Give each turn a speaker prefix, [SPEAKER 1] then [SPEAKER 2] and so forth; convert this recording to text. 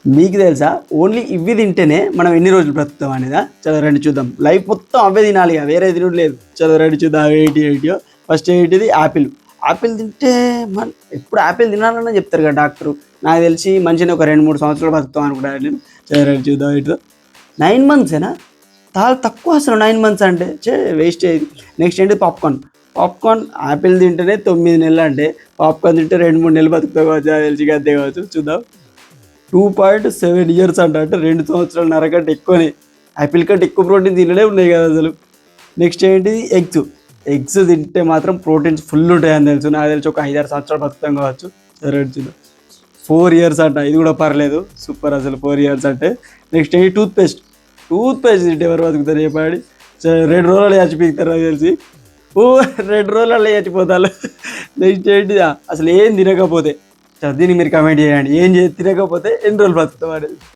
[SPEAKER 1] మీకు తెలుసా ఓన్లీ ఇవి తింటేనే మనం ఎన్ని రోజులు బ్రతుకుతాం అనేదా? చలో రండి చూద్దాం. లైఫ్ మొత్తం అవే తినాలి, ఇక వేరే తినడం లేదు. చలో రండి చూద్దాం. ఏంటియో ఫస్ట్ ఏంటిది యాపిల్. యాపిల్ తింటే మన ఎప్పుడు యాపిల్ తినాలన్నా చెప్తారు కదా డాక్టరు. నాకు తెలిసి మంచిగా ఒక 2-3 సంవత్సరాలు బతుకుతాం అనుకుంటాను నేను. చలో రండి చూద్దాం. ఏంటో 9 మంత్సేనా? చాలా తక్కువ అసలు 9 మంత్స్ అంటే వేస్ట్ అయ్యేది. నెక్స్ట్ ఏంటి పాప్కార్న్. పాప్కార్న్ యాపిల్ తింటేనే 9 నెలలు అంటే పాప్కార్న్ తింటే 2-3 నెలలు బతుకుతావు కావచ్చు, నాకు తెలిసి అంతే కావచ్చు. చూద్దాం. 2.7 ఇయర్స్ అంటే 2 సంవత్సరాలన్నర కంటే ఎక్కువనే. యాపిల్ కంటే ఎక్కువ ప్రోటీన్ దీనిలోనే ఉన్నాయి కదా అసలు. నెక్స్ట్ ఏంటి ఎగ్స్. ఎగ్స్ తింటే మాత్రం ప్రోటీన్స్ ఫుల్ ఉంటాయని తెలుసు. నాకు తెలిసి ఒక 5-6 సంవత్సరాలు బతుకుతాం కావచ్చు. సరే చూద్దాం. 4 ఇయర్స్ అంట, ఇది కూడా పర్లేదు, సూపర్ అసలు 4 ఇయర్స్ అంటే. నెక్స్ట్ ఏంటి టూత్పేస్ట్. టూత్పేస్ట్ తింటే ఎవరు బతుకుతారు చెప్పాడి? 2 రోజులు చచ్చిపోతారు నాకు తెలిసి. 2 రోజులలో చచ్చిపోతారు. నెక్స్ట్ ఏంటి అసలు ఏం తినకపోతే, దీన్ని మీరు కమెంట్ చేయండి. ఏం తినకపోతే ఎన్ని రోజులు బతుకుతాం అనేది.